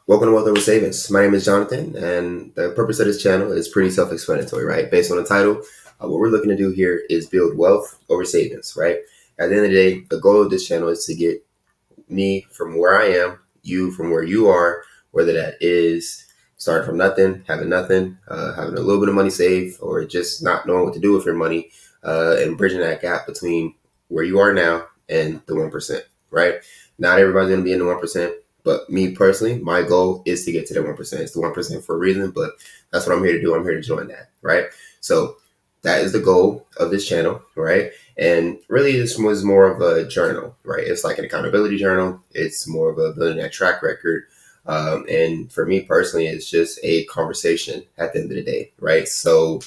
Welcome to Wealth Over Savings. My name is Jonathan, and the purpose of this channel is pretty self-explanatory, right? Based on the title, what we're looking to do here is build wealth over savings, right? At the end of the day, the goal of this channel is to get me from where I am, you from where you are, whether that is starting from nothing, having a little bit of money saved, or just not knowing what to do with your money, and bridging that gap between where you are now and the 1%, right? Not everybody's going to be in the 1%. But me personally, my goal is to get to the 1%. It's the 1% for a reason, but that's what I'm here to do. I'm here to join that, right? So that is the goal of this channel, right? And really, this was more of a journal, right? It's like an accountability journal. It's more of a building that track record. And for me personally, it's just a conversation at the end of the day, right? So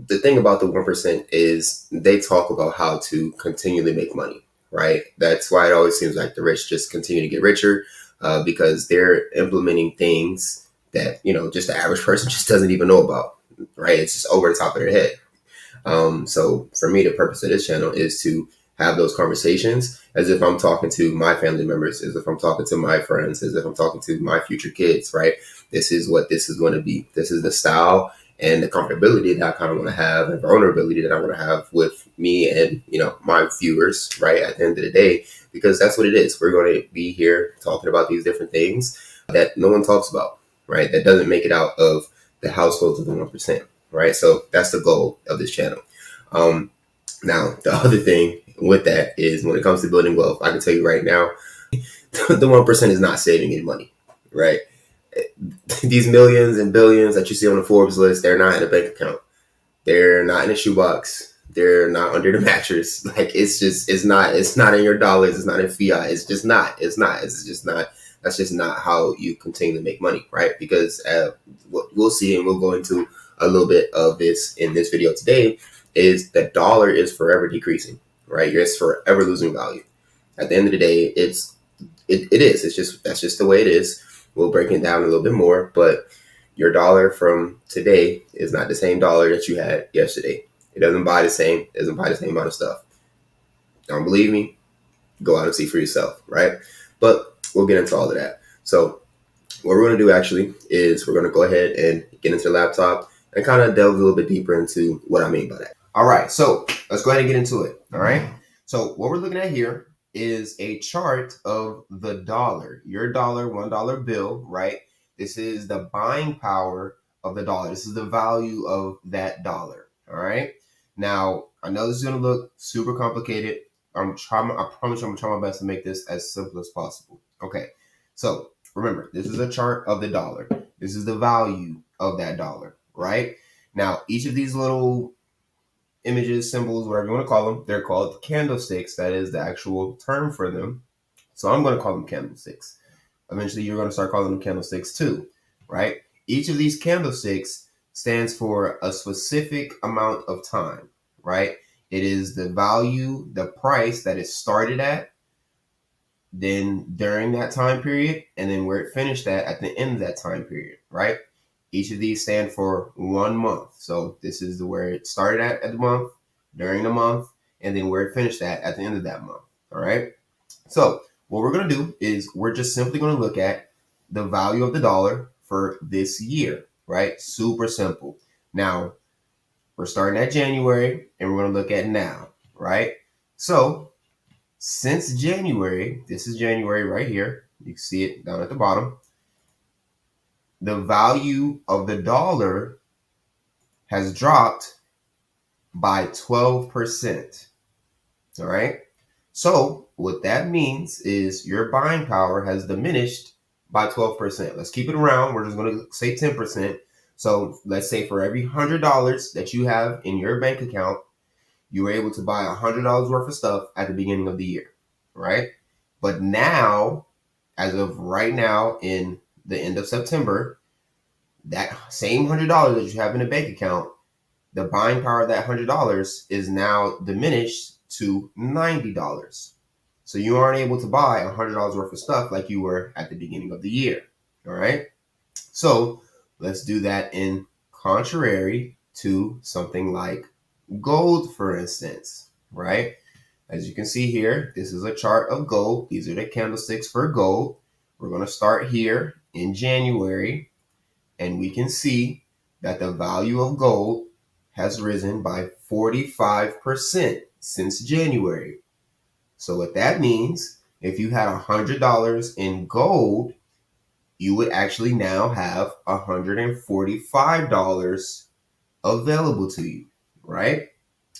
the thing about the 1% is they talk about how to continually make money, right? That's why it always seems like the rich just continue to get richer because they're implementing things that, just the average person just doesn't even know about, right? It's just over the top of their head. So for me, the purpose of this channel is to have those conversations as if I'm talking to my family members, as if I'm talking to my friends, as if I'm talking to my future kids, right? This is what this is going to be. This is the style and the comfortability that I kind of want to have and vulnerability that I want to have with me and, my viewers, right? At the end of the day, because that's what it is. We're going to be here talking about these different things that no one talks about, right? That doesn't make it out of the households of the 1%. Right. So that's the goal of this channel. Now, the other thing with that is when it comes to building wealth, I can tell you right now, the 1% is not saving any money. Right. These millions and billions that you see on the Forbes list, they're not in a bank account. They're not in a shoebox. They're not under the mattress. Like it's not in your dollars. It's not in fiat. It's just not. That's just not how you continue to make money, right? Because we'll see, and we'll go into a little bit of this in this video today, is the dollar is forever decreasing, right? It's forever losing value. At the end of the day, it is. That's just the way it is. We'll break it down a little bit more, but your dollar from today is not the same dollar that you had yesterday. It doesn't buy the same. It doesn't buy the same amount of stuff. Don't believe me? Go out and see for yourself, right? But we'll get into all of that. So what we're going to do actually is we're going to go ahead and get into the laptop and kind of delve a little bit deeper into what I mean by that. All right, so let's go ahead and get into it. All right. So what we're looking at here is a chart of the dollar, your dollar, $1 bill, right? This is the buying power of the dollar. This is the value of that dollar. All right. Now, I know this is going to look super complicated. I promise I'm going to try my best to make this as simple as possible. Okay. So remember, this is a chart of the dollar. This is the value of that dollar, right? Now, each of these little images, symbols, whatever you want to call them, they're called candlesticks. That is the actual term for them. So I'm going to call them candlesticks. Eventually, you're going to start calling them candlesticks too, right? Each of these candlesticks stands for a specific amount of time, right? It is the value, the price that it started at, then during that time period, and then where it finished at the end of that time period, right? Each of these stand for 1 month. So this is where it started at the month, during the month, and then where it finished at the end of that month, all right? So what we're going to do is we're just simply going to look at the value of the dollar for this year, right? Super simple. Now, we're starting at January, and we're going to look at now, right? So since January, this is January right here. You can see it down at the bottom. The value of the dollar has dropped by 12%. All right. So what that means is your buying power has diminished by 12%. Let's keep it around. We're just going to say 10%. So let's say for every $100 that you have in your bank account, you were able to buy $100 worth of stuff at the beginning of the year, right? But now, as of right now, in the end of September, that same $100 that you have in a bank account, the buying power of that $100 is now diminished to $90. So you aren't able to buy $100 worth of stuff like you were at the beginning of the year, all right? So let's do that in contrary to something like gold, for instance, right? As you can see here, this is a chart of gold. These are the candlesticks for gold. We're going to start here in January, and we can see that the value of gold has risen by 45% since January. So what that means, if you had $100 in gold, you would actually now have $145 available to you, right?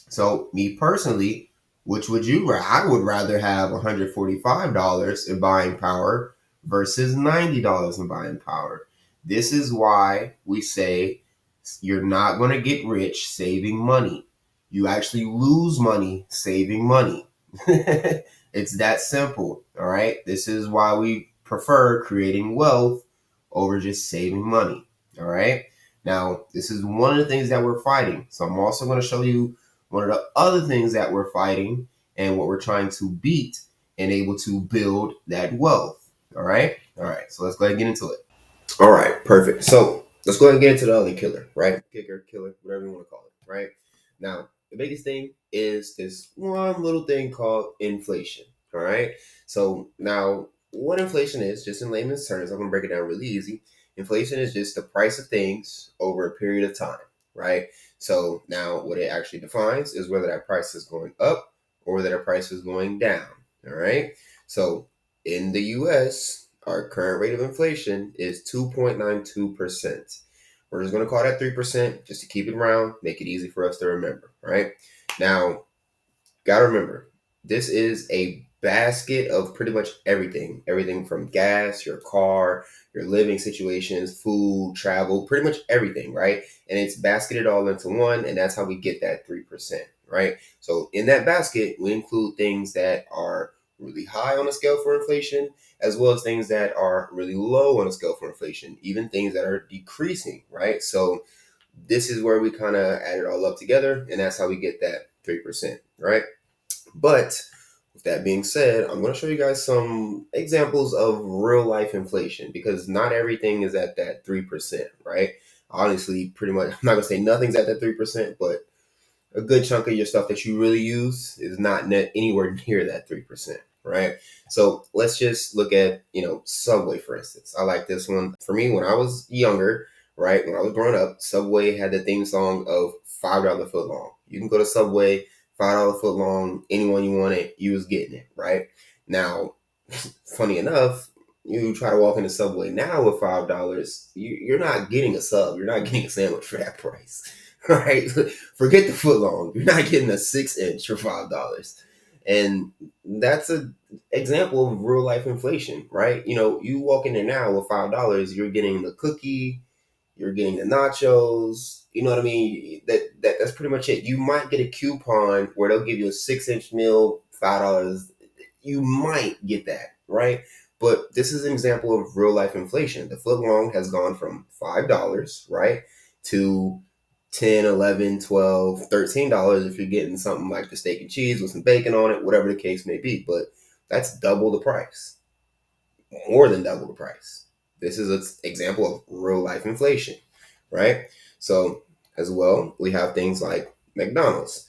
So me personally, which would you? I would rather have $145 in buying power versus $90 in buying power. This is why we say you're not going to get rich saving money. You actually lose money saving money. It's that simple. All right. This is why we prefer creating wealth over just saving money. All right. Now, this is one of the things that we're fighting. So I'm also going to show you one of the other things that we're fighting and what we're trying to beat and able to build that wealth. All right. All right. So let's go ahead and get into it. All right, perfect. So let's go ahead and get into the other killer, right? Kicker, killer, whatever you want to call it, right? Now, the biggest thing is this one little thing called inflation, all right? So now, what inflation is, just in layman's terms, I'm going to break it down really easy. Inflation is just the price of things over a period of time, right? So now, what it actually defines is whether that price is going up or whether that price is going down, all right? So in the US, our current rate of inflation is 2.92%. We're just going to call that 3% just to keep it round, make it easy for us to remember, right? Now, got to remember, this is a basket of pretty much everything from gas, your car, your living situations, food, travel, pretty much everything, right? And it's basketed all into one, and that's how we get that 3%, right? So in that basket, we include things that are really high on the scale for inflation, as well as things that are really low on the scale for inflation, even things that are decreasing, right? So this is where we kind of add it all up together, and that's how we get that 3%, right? But with that being said, I'm going to show you guys some examples of real life inflation because not everything is at that 3%, right? Honestly, pretty much, I'm not going to say nothing's at that 3%, but a good chunk of your stuff that you really use is not net anywhere near that 3%, right? So let's just look at, Subway, for instance. I like this one. For me, when I was younger, right, when I was growing up, Subway had the theme song of $5 foot long. You can go to Subway, $5 foot long, anyone you wanted, you was getting it, right? Now, funny enough, you try to walk into Subway now with $5, you're not getting a sub. You're not getting a sandwich for that price, right? Forget the foot long. You're not getting a 6 inch for $5, and that's an example of real life inflation, right? You walk in there now with $5, you're getting the cookie, you're getting the nachos. You know what I mean? That's pretty much it. You might get a coupon where they'll give you a 6 inch meal, $5. You might get that, right? But this is an example of real life inflation. The foot long has gone from $5, right, to 10, 11, 12, $13 if you're getting something like the steak and cheese with some bacon on it, whatever the case may be. But that's double the price, more than double the price. This is an example of real life inflation, right? So, as well, we have things like McDonald's.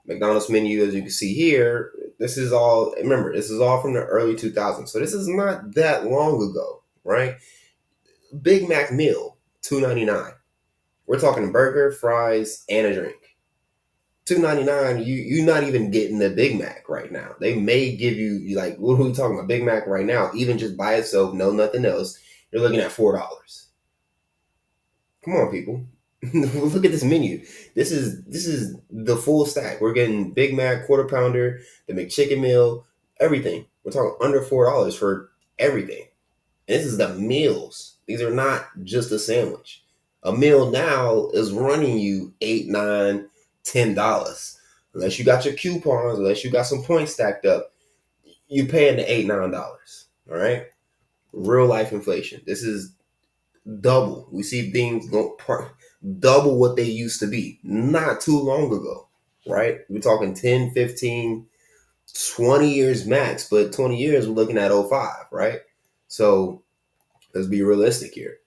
McDonald's menu, as you can see here, this is all, remember, this is all from the early 2000s. So, this is not that long ago, right? Big Mac meal, $2.99. We're talking burger, fries, and a drink. $2.99, you're not even getting the Big Mac right now. They may give you like, what are we talking about? Big Mac right now, even just by itself, no nothing else, you're looking at $4. Come on, people. Look at this menu. This is the full stack. We're getting Big Mac, quarter pounder, the McChicken meal, everything. We're talking under $4 for everything. And this is the meals. These are not just a sandwich. A meal now is running you $8, $9, $10. Unless you got your coupons, unless you got some points stacked up, you paying the $8, $9. All right. Real life inflation. This is double. We see things go double what they used to be not too long ago, right? We're talking 10, 15, 20 years max, but 20 years we're looking at '05, right? So let's be realistic here.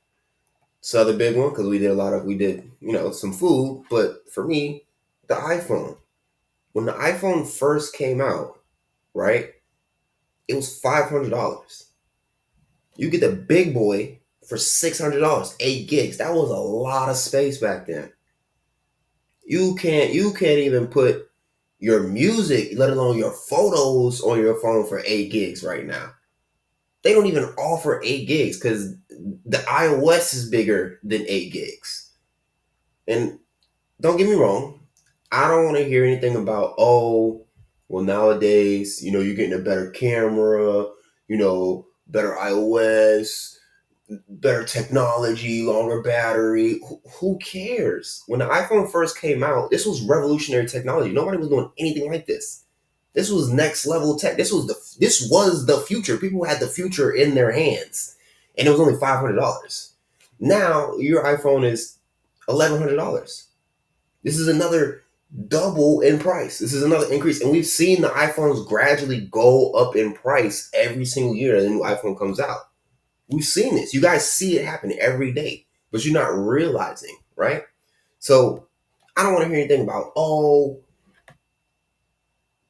So the big one, because we did, some food, but for me, the iPhone. When the iPhone first came out, right, it was $500. You get the big boy for $600, 8 gigs. That was a lot of space back then. You can't even put your music, let alone your photos, on your phone for 8 gigs right now. They don't even offer 8 gigs because the iOS is bigger than 8 gigs. And don't get me wrong, I don't want to hear anything about, oh, well, nowadays, you're getting a better camera, better iOS, better technology, longer battery. Who cares? When the iPhone first came out, this was revolutionary technology. Nobody was doing anything like this. This was next level tech. This was the future. People had the future in their hands, and it was only $500. Now your iPhone is $1,100. This is another double in price. This is another increase, and we've seen the iPhones gradually go up in price every single year the new iPhone comes out. We've seen this. You guys see it happen every day, but you're not realizing, right? So I don't want to hear anything about, oh,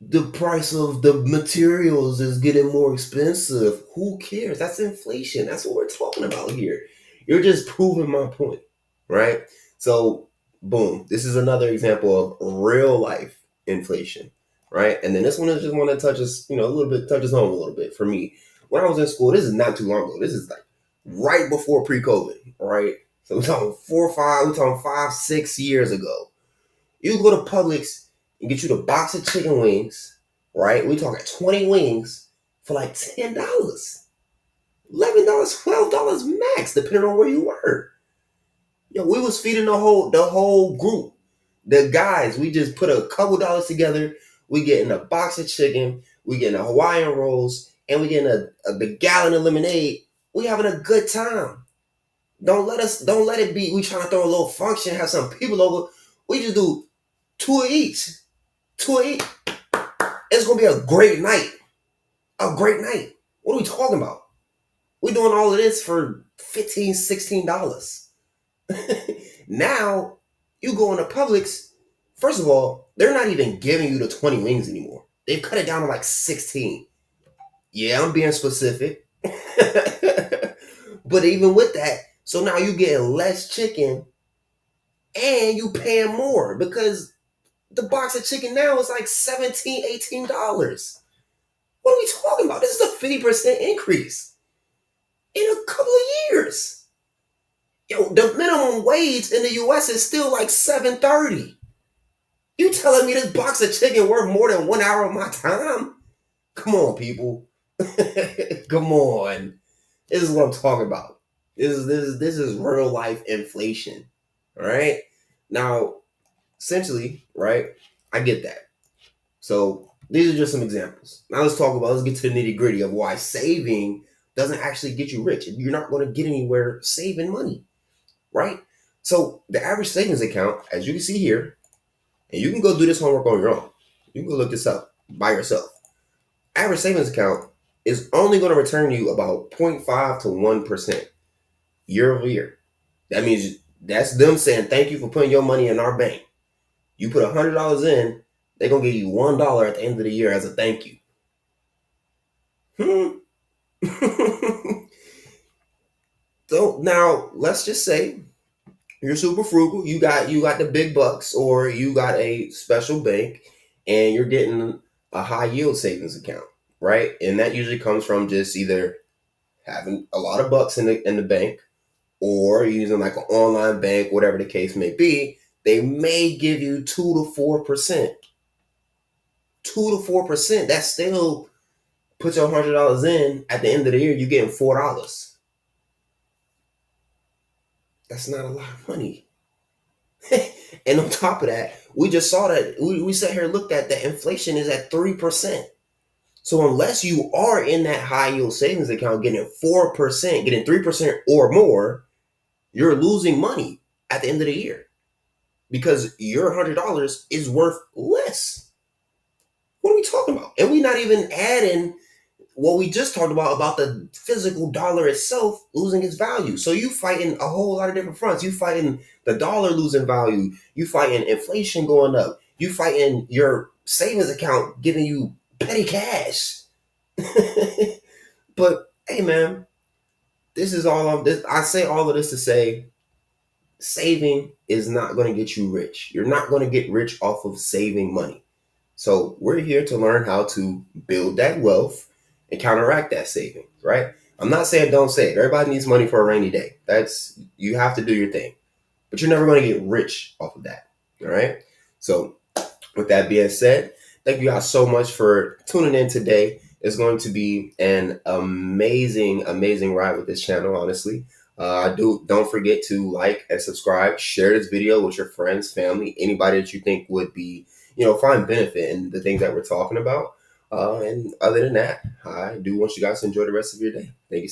the price of the materials is getting more expensive. Who cares? That's inflation. That's what we're talking about here. You're just proving my point, right? So, boom, this is another example of real life inflation, right? And then this one is just one that touches, a little bit, touches home a little bit for me. When I was in school, this is not too long ago. This is like right before pre-COVID, right? So we're talking 4 or 5, we're talking 5, 6 years ago. You go to Publix and get you the box of chicken wings, right? We talking 20 wings for like $10, $11, $12 max, depending on where you were. Yo, we was feeding the whole group. The guys, we just put a couple dollars together. We getting a box of chicken, we getting a Hawaiian rolls, and we getting the gallon of lemonade. We having a good time. Don't let it be. We trying to throw a little function, have some people over. We just do two of each. Two of each. It's gonna be a great night. A great night. What are we talking about? We're doing all of this for $15, $16. Now, you go into Publix, first of all, they're not even giving you the 20 wings anymore. They've cut it down to like 16. Yeah, I'm being specific. But even with that, so now you getting less chicken and you paying more because the box of chicken now is like $17, $18. What are we talking about? This is a 50% increase in a couple of years. Yo, the minimum wage in the US is still like $7.30. You telling me this box of chicken worth more than 1 hour of my time? Come on, people. Come on. This is what I'm talking about. This is real life inflation. All right. Now, essentially, right? I get that. So these are just some examples. Now let's get to the nitty gritty of why saving doesn't actually get you rich. You're not going to get anywhere saving money, right? So the average savings account, as you can see here, and you can go do this homework on your own. You can go look this up by yourself. Average savings account is only going to return you about 0.5 to 1% year over year. That means that's them saying thank you for putting your money in our bank. You put $100 in, they're gonna give you $1 at the end of the year as a thank you. So now let's just say you're super frugal. You got the big bucks, or you got a special bank, and you're getting a high yield savings account, right? And that usually comes from just either having a lot of bucks in the bank, or using like an online bank, whatever the case may be. They may give you 2 to 4%. 2 to 4%. That still put your $100 in. At the end of the year, you're getting $4. That's not a lot of money. And on top of that, we just saw that we sat here and looked at that inflation is at 3%. So unless you are in that high yield savings account getting 4%, getting 3% or more, you're losing money at the end of the year because your $100 is worth less. What are we talking about? And we're not even adding what we just talked about the physical dollar itself losing its value. So you fighting a whole lot of different fronts. You fighting the dollar losing value. You fighting inflation going up. You fighting your savings account giving you petty cash. But hey, man, this is all of this. I say all of this to say saving is not going to get you rich. You're not going to get rich off of saving money. So we're here to learn how to build that wealth and counteract that savings, right? I'm not saying don't save. Everybody needs money for a rainy day. That's you have to do your thing. But you're never going to get rich off of that. All right. So with that being said, thank you guys so much for tuning in today. It's going to be an amazing, amazing ride with this channel, honestly. Don't forget to like and subscribe, share this video with your friends, family, anybody that you think would be, find benefit in the things that we're talking about. And other than that, I do want you guys to enjoy the rest of your day. Thank you.